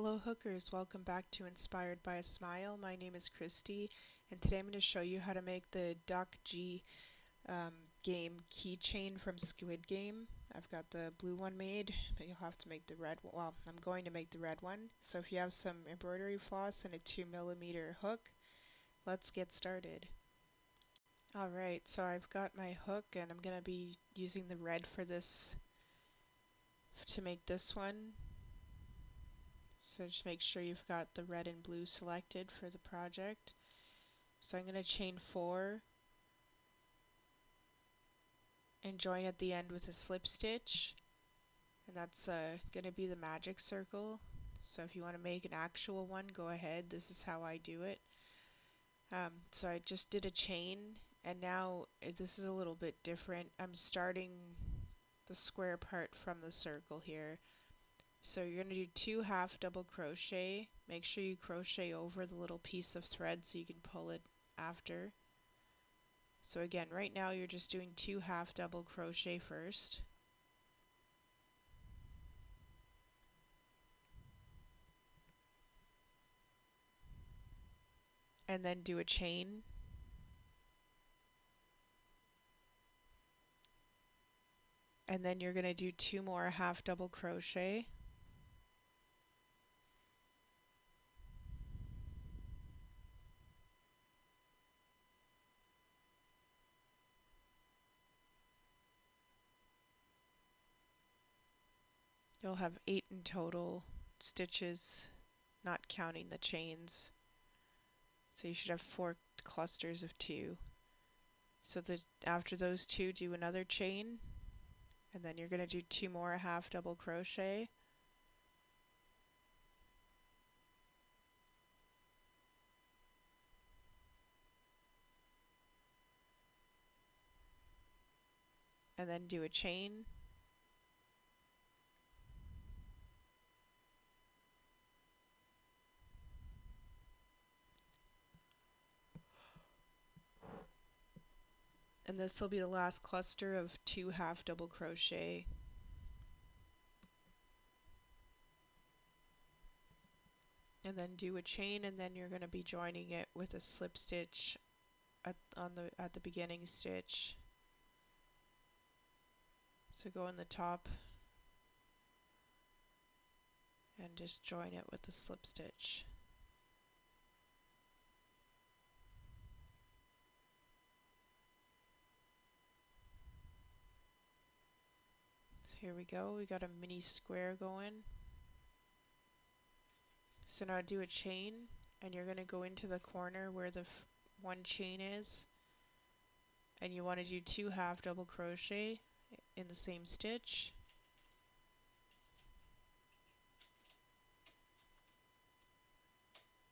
Hello hookers, welcome back to Inspired by a Smile. My name is Christy and today I'm going to show you how to make the Ddakji game keychain from Squid Game. I've got the blue one made, but you'll have to make the red one. Well, I'm going to make the red one. So if you have some embroidery floss and a 2mm hook, let's get started. Alright, so I've got my hook and I'm going to be using the red for this, to make this one. So just make sure you've got the red and blue selected for the project. So I'm going to chain 4 and join at the end with a slip stitch, and that's going to be the magic circle. So if you want to make an actual one, go ahead. This is how I do it. So I just did a chain, and now this is a little bit different. I'm starting the square part from the circle here. So you're going to do 2 half double crochet. Make sure you crochet over the little piece of thread so you can pull it after. So again, right now you're just doing 2 half double crochet first. And then do a chain. And then you're going to do 2 more half double crochet. You'll have 8 in total stitches, not counting the chains. So you should have 4 clusters of 2. So after those 2, do another chain, and then you're going to do 2 more half double crochet. And then do a chain. And this will be the last cluster of 2 half double crochet. And then do a chain, and then you're going to be joining it with a slip stitch at the beginning stitch. So go in the top and just join it with the slip stitch. So here we go, we got a mini square going. So now do a chain, and you're going to go into the corner where the one chain is, and you want to do 2 half double crochet in the same stitch.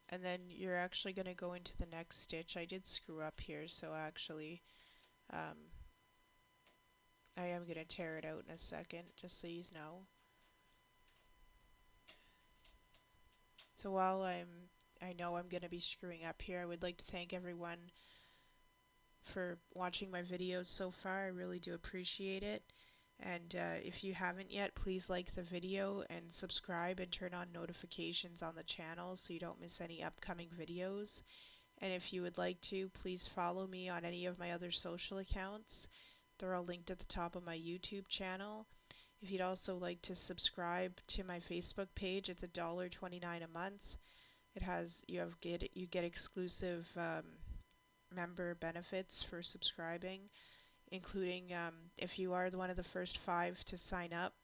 And then you're actually going to go into the next stitch. I did screw up here, so actually I am going to tear it out in a second, just so you know. So while I know I'm going to be screwing up here, I would like to thank everyone for watching my videos so far. I really do appreciate it. And if you haven't yet, please like the video and subscribe and turn on notifications on the channel so you don't miss any upcoming videos. And if you would like to, please follow me on any of my other social accounts. They're all linked at the top of my YouTube channel. If you'd also like to subscribe to my Facebook page, it's $1.29 a month. It has you get exclusive member benefits for subscribing, including if you are one of the first 5 to sign up,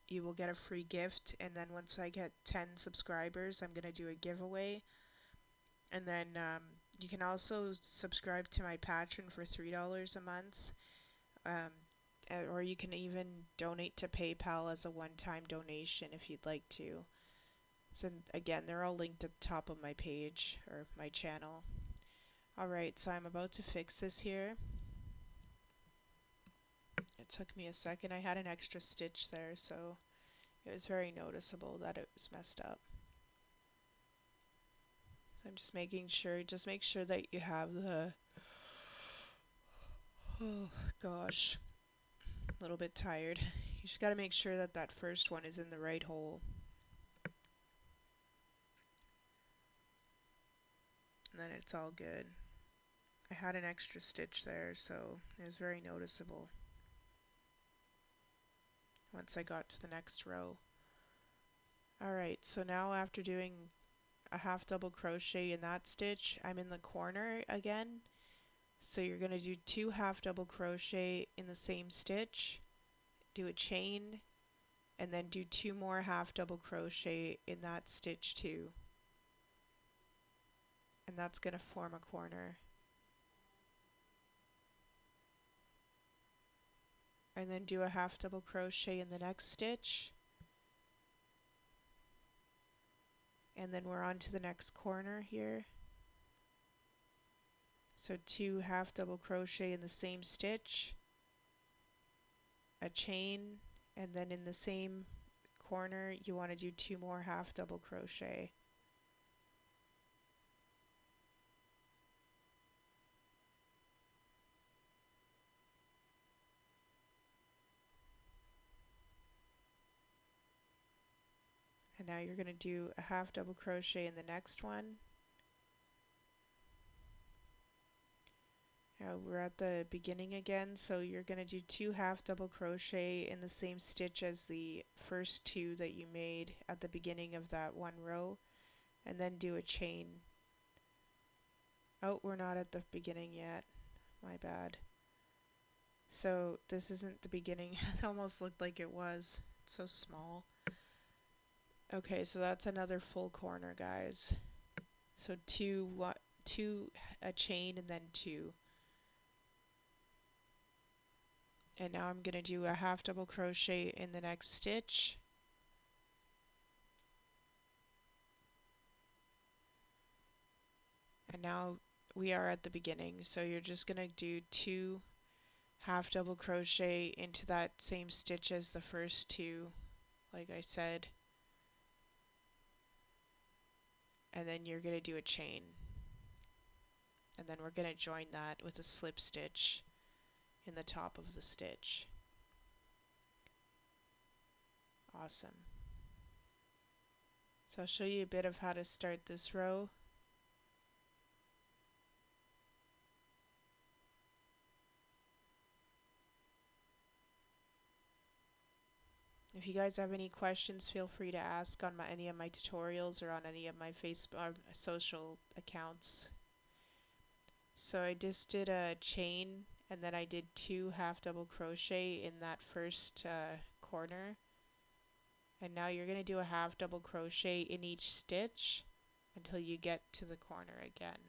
you will get a free gift. And then once I get 10 subscribers, I'm going to do a giveaway. And then you can also subscribe to my Patreon for $3 a month. Or you can even donate to PayPal as a one-time donation if you'd like to. So again, they're all linked at the top of my page or my channel. Alright, so I'm about to fix this here. It took me a second. I had an extra stitch there, so it was very noticeable that it was messed up. So I'm just making sure, make sure that you have the, oh gosh, a little bit tired. You just got to make sure that that first one is in the right hole. then it's all good. I had an extra stitch there, so it was very noticeable once I got to the next row. Alright, so now after doing a half double crochet in that stitch, I'm in the corner again. So you're going to do 2 half double crochet in the same stitch, do a chain, and then do 2 more half double crochet in that stitch too. And that's going to form a corner. And then do a half double crochet in the next stitch. And then we're on to the next corner here. So 2 half double crochet in the same stitch, a chain, and then in the same corner you want to do 2 more half double crochet. And now you're going to do a half double crochet in the next one. Now we're at the beginning again, so you're going to do 2 half double crochet in the same stitch as the first 2 that you made at the beginning of that one row, and then do a chain. Oh, we're not at the beginning yet. My bad. So this isn't the beginning. It almost looked like it was. It's so small. Okay, so that's another full corner, guys. So 2 a chain and then 2. And now I'm going to do a half double crochet in the next stitch. And now we are at the beginning, so you're just going to do 2 half double crochet into that same stitch as the first 2, like I said. And then you're going to do a chain. And then we're going to join that with a slip stitch in the top of the stitch. Awesome. So I'll show you a bit of how to start this row. If you guys have any questions, feel free to ask on any of my tutorials or on any of my Facebook social accounts. So I just did a chain, and then I did 2 half double crochet in that first corner. And now you're going to do a half double crochet in each stitch until you get to the corner again.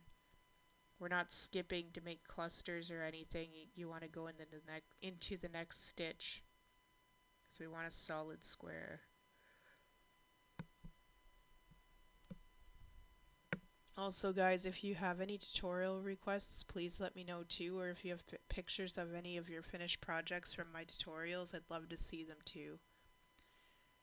We're not skipping to make clusters or anything. You want to go into the next stitch. So we want a solid square. Also guys, if you have any tutorial requests, please let me know too, or if you have pictures of any of your finished projects from my tutorials, I'd love to see them too.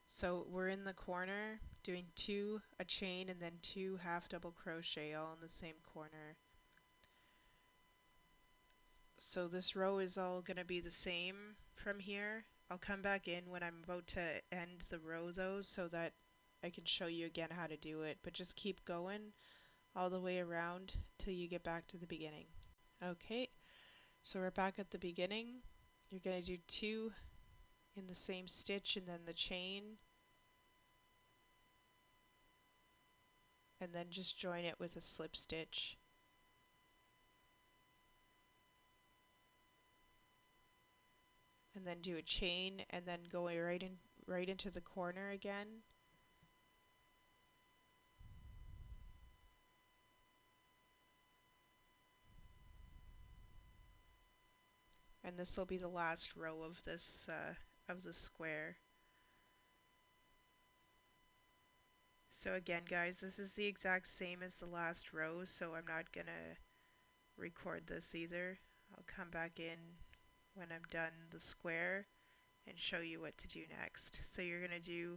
So we're in the corner doing 2 a chain and then 2 half double crochet all in the same corner. So this row is all going to be the same from here. I'll come back in when I'm about to end the row though, so that I can show you again how to do it, but just keep going all the way around till you get back to the beginning. Okay, so we're back at the beginning. You're going to do 2 in the same stitch and then the chain, and then just join it with a slip stitch. And then do a chain and then go right into the corner again. And this will be the last row of this of the square. So again guys, this is the exact same as the last row, so I'm not gonna record this either. I'll come back in when I'm done the square and show you what to do next. So you're gonna do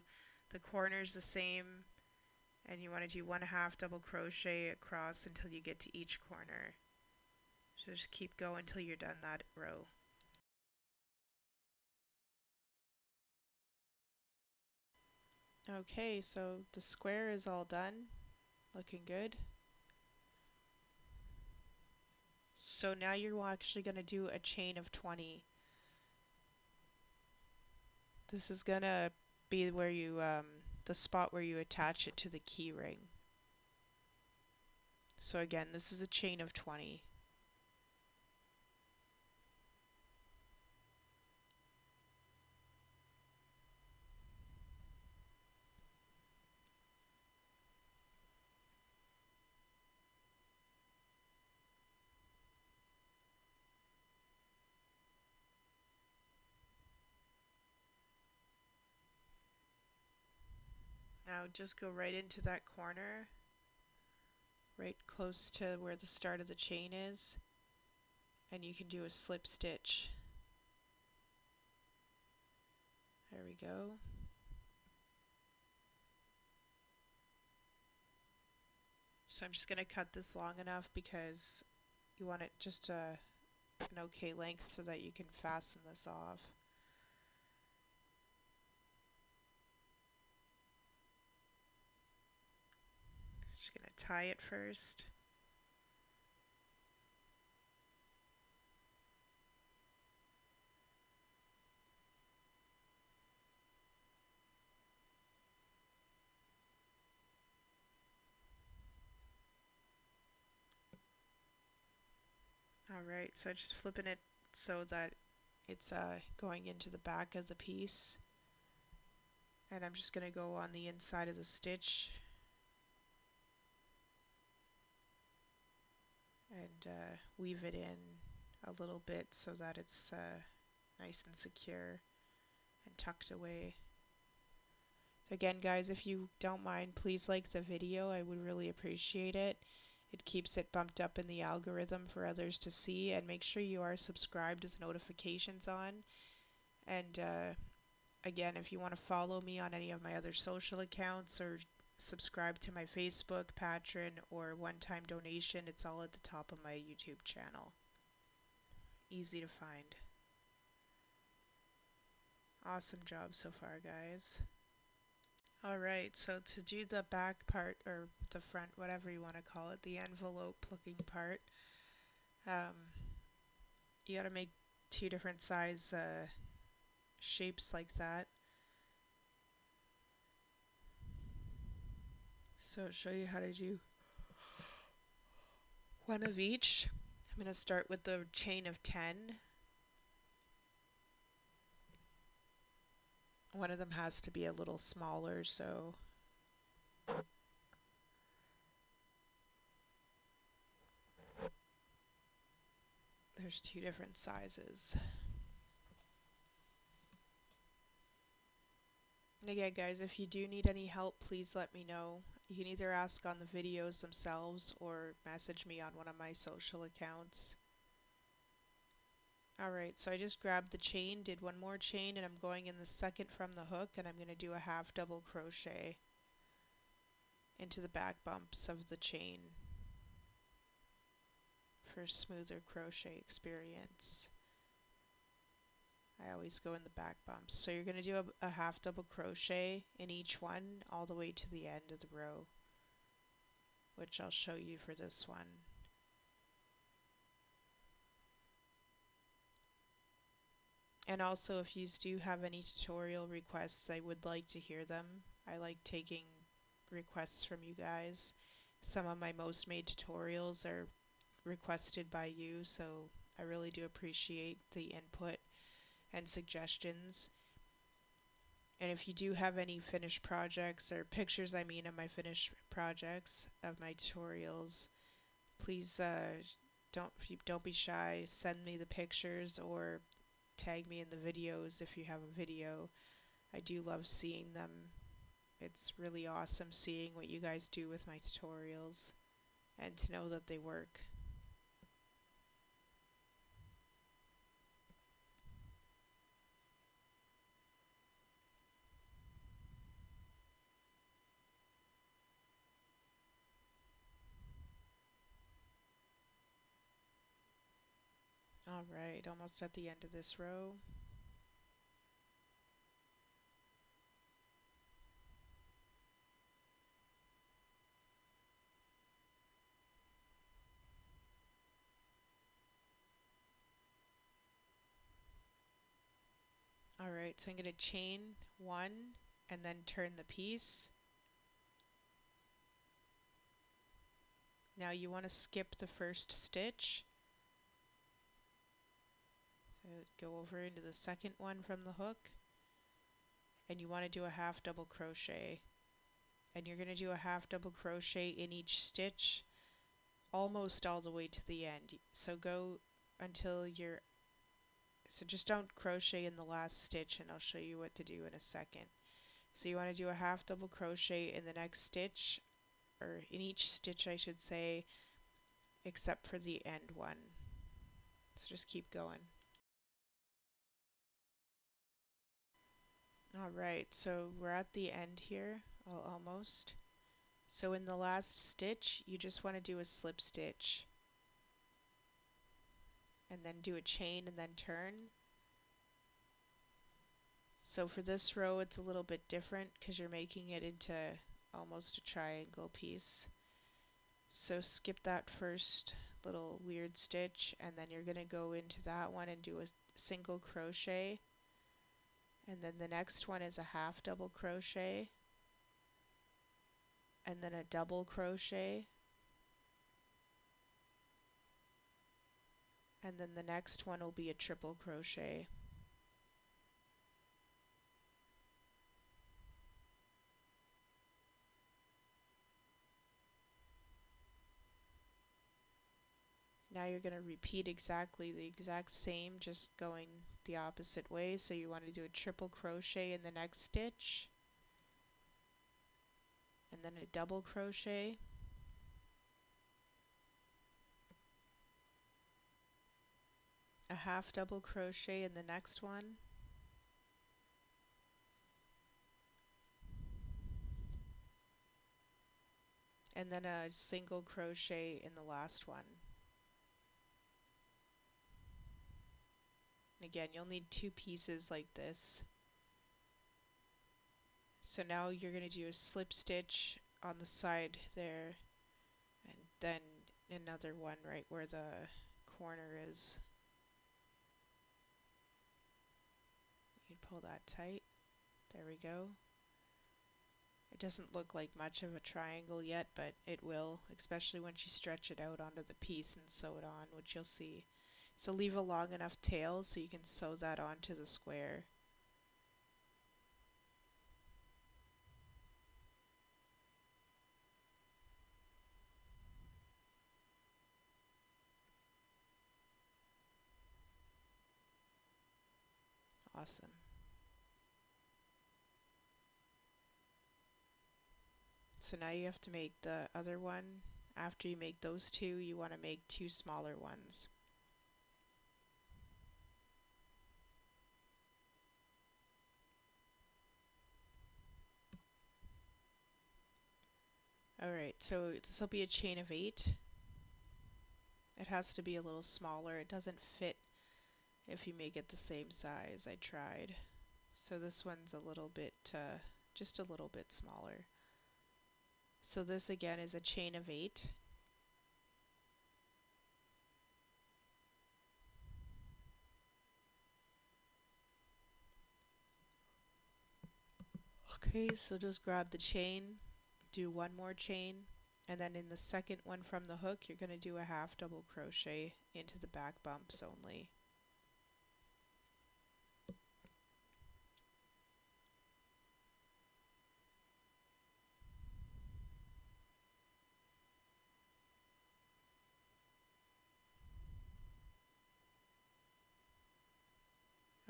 the corners the same, and you want to do 1 half double crochet across until you get to each corner. So just keep going until you're done that row. Okay, so the square is all done, looking good. So now you're actually going to do a chain of 20. This is going to be where you, the spot where you attach it to the key ring. So again, this is a chain of 20. Now just go right into that corner, right close to where the start of the chain is, and you can do a slip stitch. There we go. So I'm just going to cut this long enough because you want it just an okay length so that you can fasten this off. Just going to tie it first. Alright, so I'm just flipping it so that it's going into the back of the piece. And I'm just going to go on the inside of the stitch and weave it in a little bit so that it's nice and secure and tucked away. So again, guys, if you don't mind, please like the video. I would really appreciate it. It keeps it bumped up in the algorithm for others to see, and make sure you are subscribed with notifications on. And again, if you want to follow me on any of my other social accounts or subscribe to my Facebook, Patreon, or one-time donation, it's all at the top of my YouTube channel. Easy to find. Awesome job so far, guys. Alright, so to do the back part, or the front, whatever you want to call it, the envelope looking part, you gotta make two different size shapes like that. So I'll show you how to do one of each. I'm going to start with the chain of 10. One of them has to be a little smaller, so there's two different sizes. And again, guys, if you do need any help, please let me know. You can either ask on the videos themselves or message me on one of my social accounts. Alright, so I just grabbed the chain, did one more chain, and I'm going in the second from the hook, and I'm going to do a half double crochet into the back bumps of the chain for smoother crochet experience. I always go in the back bumps. So you're going to do a half double crochet in each one all the way to the end of the row, which I'll show you for this one. And also, if you do have any tutorial requests, I would like to hear them. I like taking requests from you guys. Some of my most made tutorials are requested by you, so I really do appreciate the input and suggestions. And if you do have any finished projects, or pictures I mean of my finished projects of my tutorials, please don't be shy. Send me the pictures or tag me in the videos if you have a video. I do love seeing them. It's really awesome seeing what you guys do with my tutorials and to know that they work. Alright, almost at the end of this row. Alright, so I'm going to chain one and then turn the piece. Now you want to skip the first stitch. So go over into the second one from the hook, and you want to do a half double crochet. And you're going to do a half double crochet in each stitch almost all the way to the end. So go until you're, so just don't crochet in the last stitch, and I'll show you what to do in a second. So you want to do a half double crochet in the next stitch, or in each stitch I should say, except for the end one. So just keep going. Alright, so we're at the end here, almost. So in the last stitch, you just want to do a slip stitch, and then do a chain and then turn. So for this row it's a little bit different because you're making it into almost a triangle piece. So skip that first little weird stitch, and then you're going to go into that one and do a single crochet, and then the next one is a half double crochet, and then a double crochet, and then the next one will be a triple crochet. Now you're going to repeat exactly the exact same, just going the opposite way. So you want to do a triple crochet in the next stitch, and then a double crochet, a half double crochet in the next one, and then a single crochet in the last one. And again, you'll need two pieces like this. So now you're going to do a slip stitch on the side there, and then another one right where the corner is. You pull that tight. There we go. It doesn't look like much of a triangle yet, but it will, especially once you stretch it out onto the piece and sew it on, which you'll see. So leave a long enough tail so you can sew that onto the square. Awesome. So now you have to make the other one. After you make those two, you want to make two smaller ones. Alright, so this will be a chain of 8. It has to be a little smaller. It doesn't fit if you make it the same size. I tried. So this one's a little bit, just a little bit smaller. So this again is a chain of 8. Okay, so just grab the chain, do one more chain, and then in the second one from the hook you're going to do a half double crochet into the back bumps only.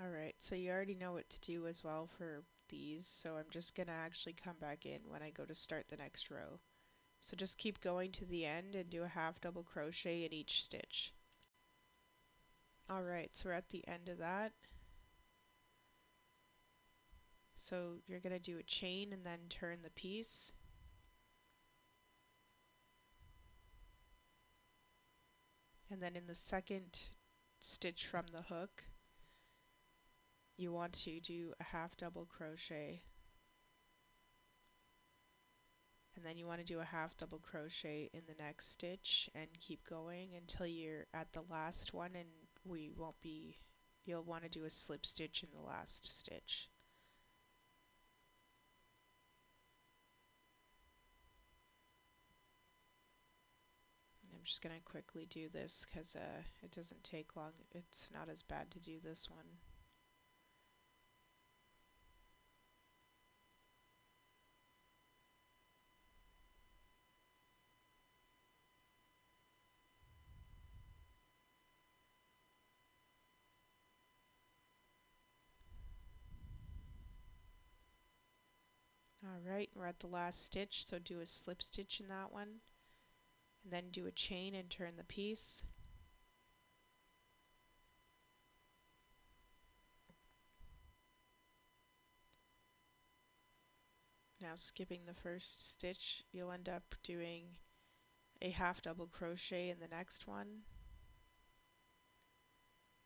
Alright, so you already know what to do as well for these, so I'm just going to actually come back in when I go to start the next row. So just keep going to the end and do a half double crochet in each stitch. Alright, so we're at the end of that. So you're going to do a chain and then turn the piece. And then in the second stitch from the hook, you want to do a half double crochet, and then you want to do a half double crochet in the next stitch and keep going until you're at the last one, and we won't be you'll want to do a slip stitch in the last stitch. And I'm just going to quickly do this because it doesn't take long. It's not as bad to do this one. Alright, we're at the last stitch, so do a slip stitch in that one, and then do a chain and turn the piece. Now skipping the first stitch, you'll end up doing a half double crochet in the next one,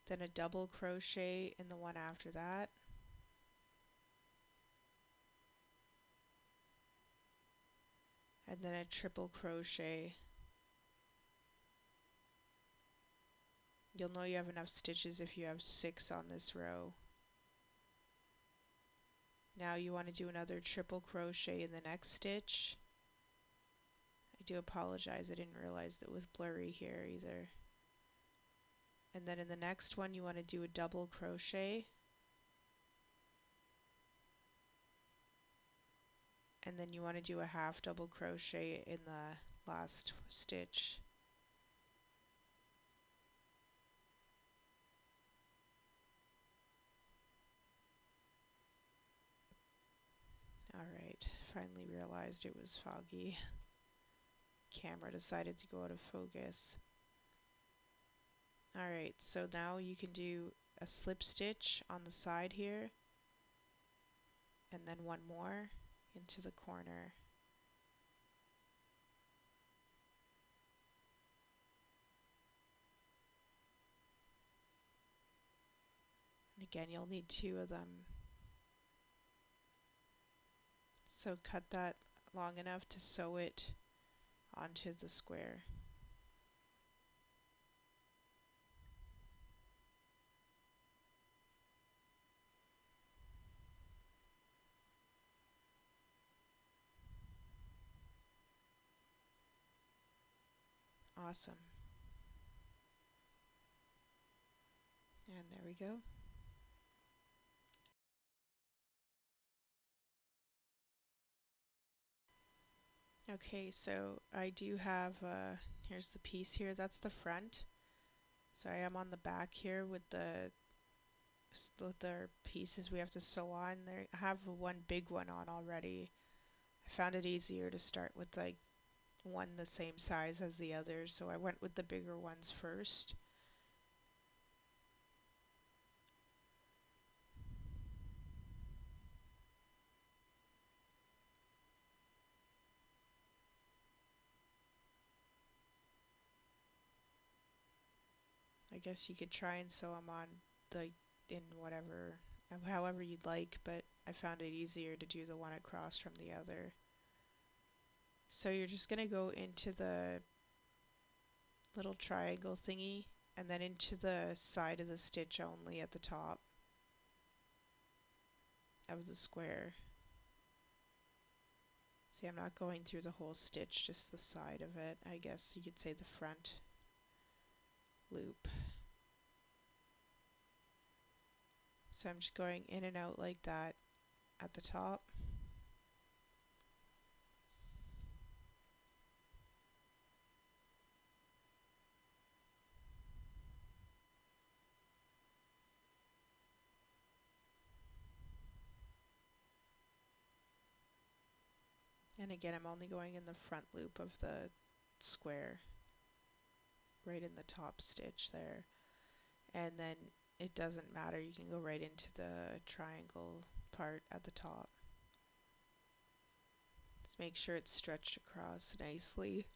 then a double crochet in the one after that, and then a triple crochet. You'll know you have enough stitches if you have 6 on this row. Now you want to do another triple crochet in the next stitch. I do apologize, I didn't realize that it was blurry here either. And then in the next one you want to do a double crochet, and then you want to do a half double crochet in the last stitch. Alright, finally realized it was foggy. Camera decided to go out of focus. Alright, so now you can do a slip stitch on the side here, and then one more into the corner. And again, you'll need 2 of them. So cut that long enough to sew it onto the square. Awesome. And there we go. Okay, so I do have, here's the piece here, that's the front. So I am on the back here with the pieces we have to sew on. There, I have one big one on already. I found it easier to start with like one the same size as the other, so I went with the bigger ones first. I guess you could try and sew them on the in whatever, however you'd like, but I found it easier to do the one across from the other. So you're just going to go into the little triangle thingy and then into the side of the stitch only at the top of the square. See, I'm not going through the whole stitch, just the side of it. I guess you could say the front loop. So I'm just going in and out like that at the top. And again, I'm only going in the front loop of the square, right in the top stitch there. And then it doesn't matter, you can go right into the triangle part at the top. Just make sure it's stretched across nicely.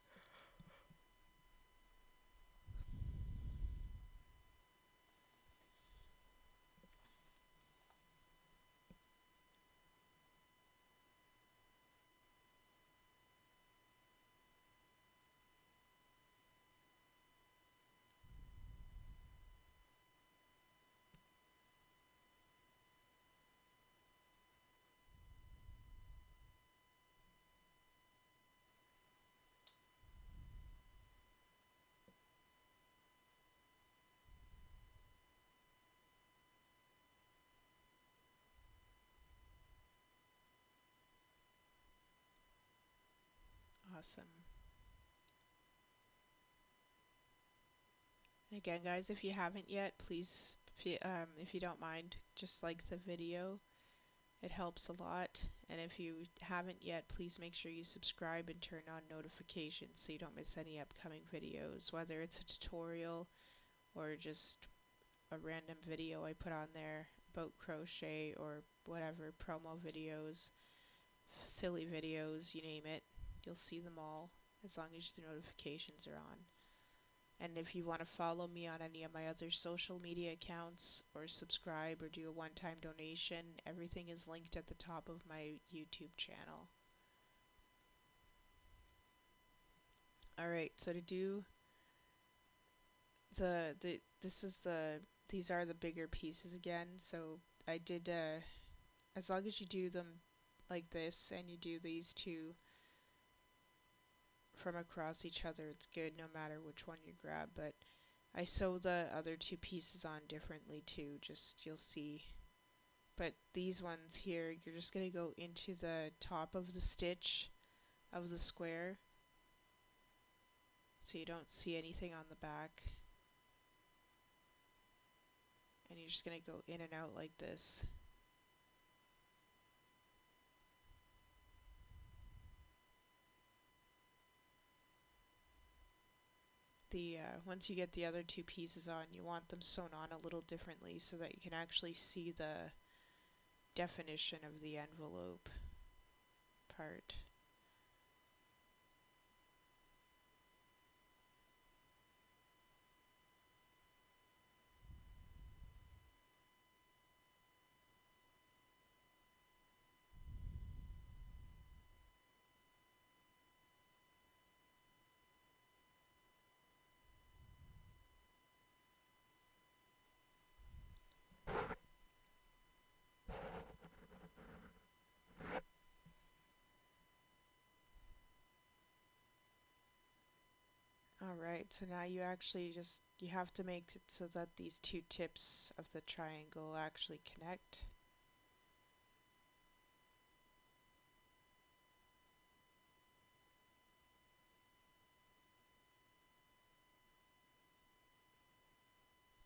Awesome. And again, guys, if you haven't yet, please, if you don't mind, just like the video. It helps a lot. And if you haven't yet, please make sure you subscribe and turn on notifications so you don't miss any upcoming videos, whether it's a tutorial or just a random video I put on there about crochet or whatever, promo videos, silly videos, you name it. You'll see them all as long as the notifications are on. And if you want to follow me on any of my other social media accounts or subscribe or do a one-time donation, everything is linked at the top of my YouTube channel. Alright, so to do these are the bigger pieces again. So I did, as long as you do them like this and you do these two from across each other, it's good no matter which one you grab. But I sew the other two pieces on differently too, just you'll see. But these ones here, you're just going to go into the top of the stitch of the square so you don't see anything on the back. And you're just going to go in and out like this. Once you get the other two pieces on, you want them sewn on a little differently so that you can actually see the definition of the envelope part. Alright, so now you actually you have to make it so that these two tips of the triangle actually connect.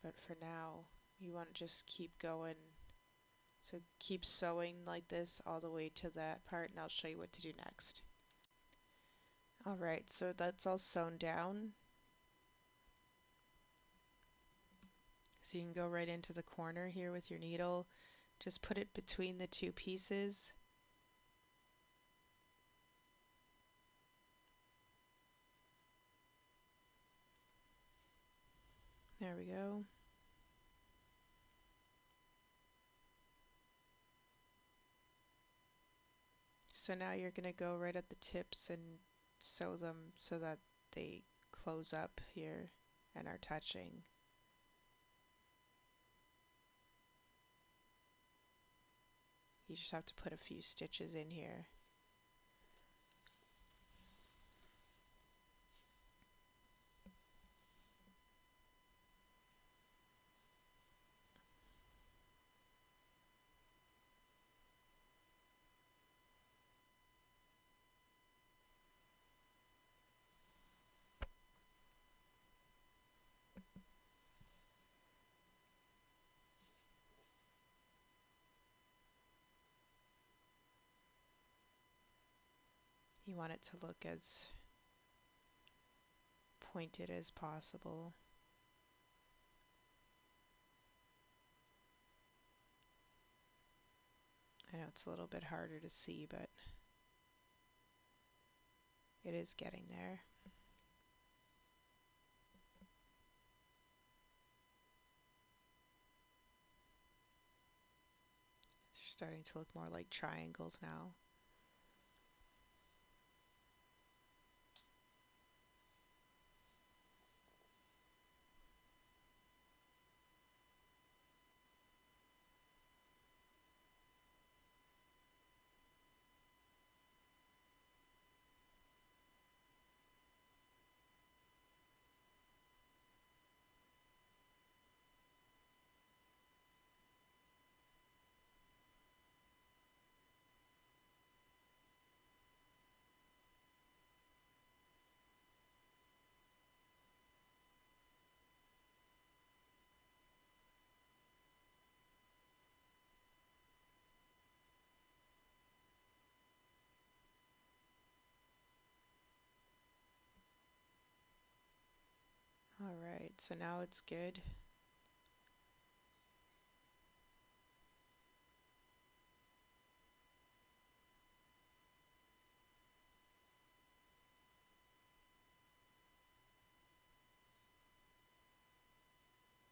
But for now, you want to just keep going. So keep sewing like this all the way to that part, and I'll show you what to do next. Alright, so that's all sewn down. So you can go right into the corner here with your needle. Just put it between the two pieces. There we go. So now you're going to go right at the tips and sew them so that they close up here and are touching. You just have to put a few stitches in here. You want it to look as pointed as possible. I know it's a little bit harder to see, but it is getting there. It's starting to look more like triangles now. Alright, so now it's good.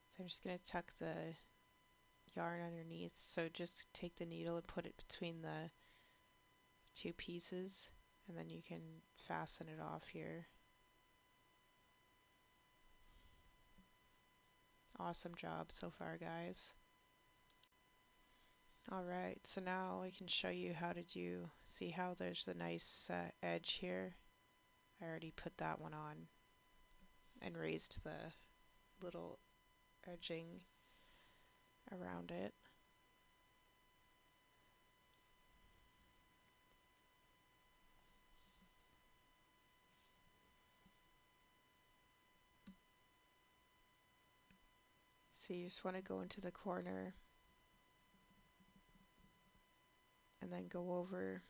So I'm just going to tuck the yarn underneath. So just take the needle and put it between the two pieces, and then you can fasten it off here. Awesome job so far, guys. Alright, so now I can show you how to do, see how there's a nice edge here. I already put that one on and raised the little edging around it. So you just want to go into the corner and then go over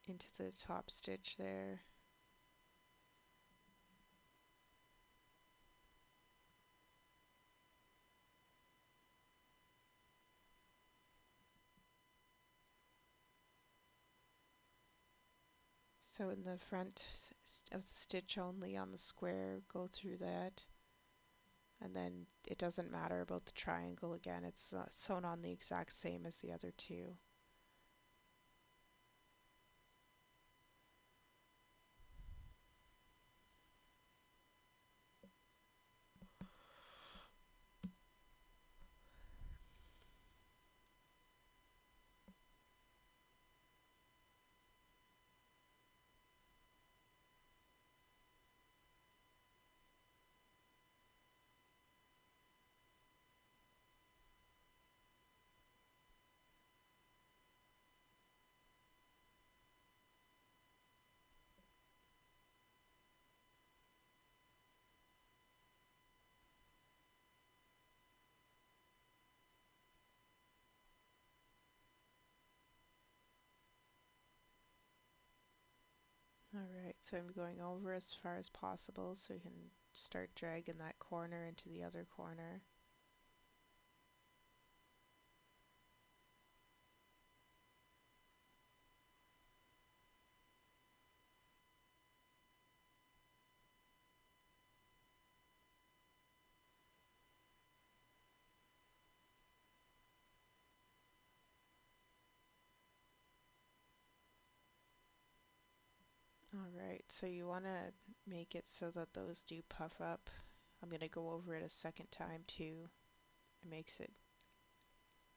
into the top stitch there. So in the front of the stitch only on the square, go through that, and then it doesn't matter about the triangle again, it's sewn on the exact same as the other two. Alright, so I'm going over as far as possible so you can start dragging that corner into the other corner. Alright, so you want to make it so that those do puff up. I'm going to go over it a second time too. It makes it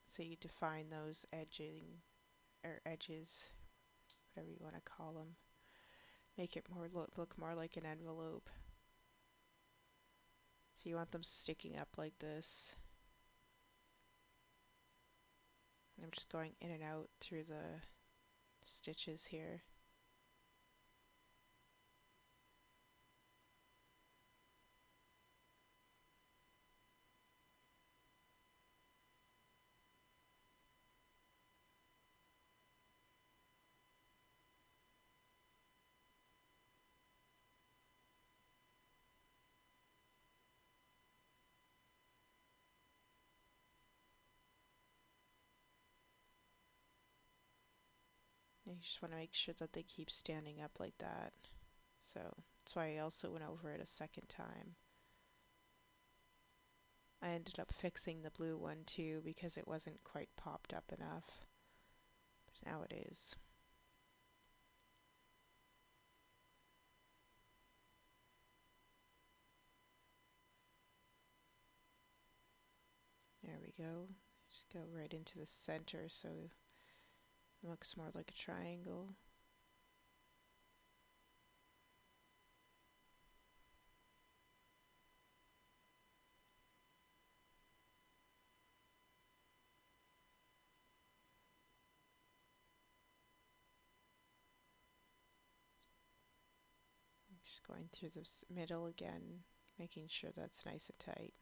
so you define those edges, whatever you want to call them. Make it more look more like an envelope. So you want them sticking up like this. I'm just going in and out through the stitches here. And you just want to make sure that they keep standing up like that. So that's why I also went over it a second time. I ended up fixing the blue one too because it wasn't quite popped up enough. But now it is. There we go. Just go right into the center so it looks more like a triangle. Just going through the middle again, making sure that's nice and tight.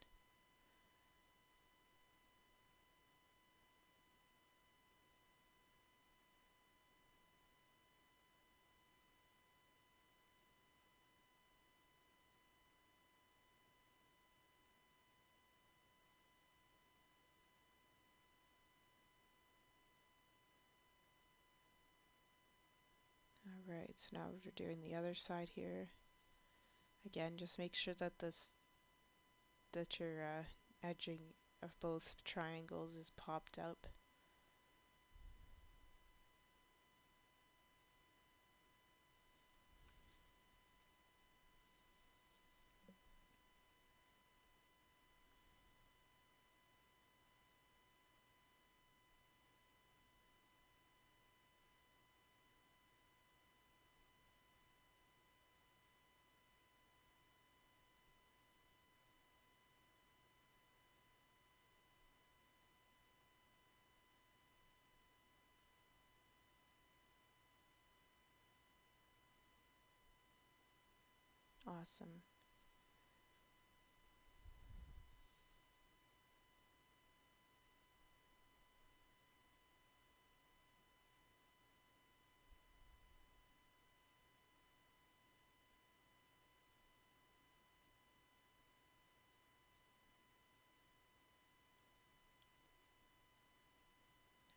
Alright, so now we're doing the other side here. Again, just make sure that your edging of both triangles is popped up. Awesome.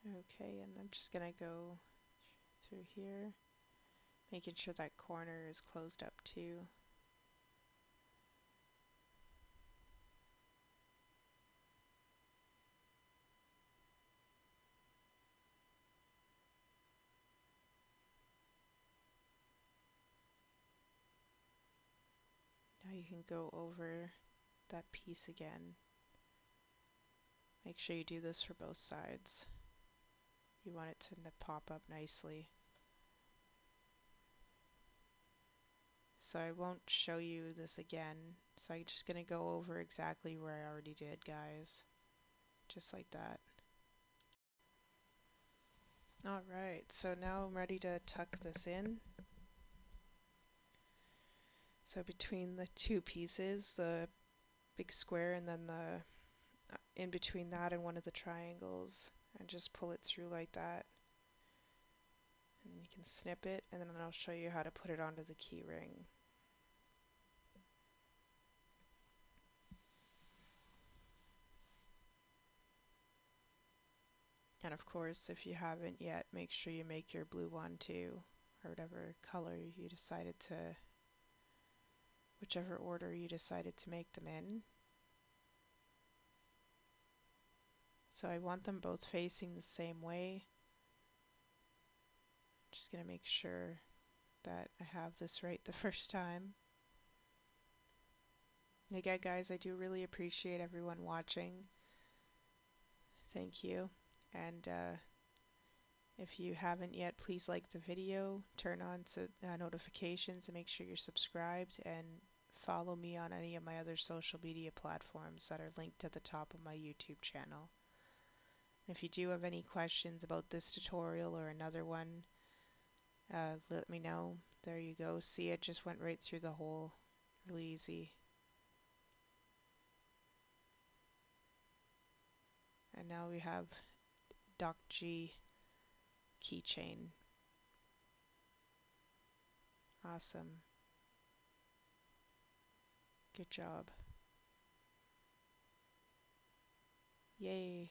Okay, and I'm just gonna go through here, making sure that corner is closed up too. Now you can go over that piece again. Make sure you do this for both sides. You want it to pop up nicely. So I won't show you this again. So I'm just going to go over exactly where I already did, guys. Just like that. Alright, so now I'm ready to tuck this in. So between the two pieces, the big square and then the in between that and one of the triangles, and just pull it through like that. And you can snip it, and then I'll show you how to put it onto the key ring. And of course, if you haven't yet, make sure you make your blue one too, or whatever color you decided to, whichever order you decided to make them in. So I want them both facing the same way. Just gonna make sure that I have this right the first time. Again, guys, I do really appreciate everyone watching. Thank you. And if you haven't yet, please like the video, turn on notifications, and make sure you're subscribed, and follow me on any of my other social media platforms that are linked at the top of my YouTube channel. And if you do have any questions about this tutorial or another one, let me know. There you go. See, it just went right through the hole. Really easy. And now we have Ddakji keychain. Awesome. Good job. Yay.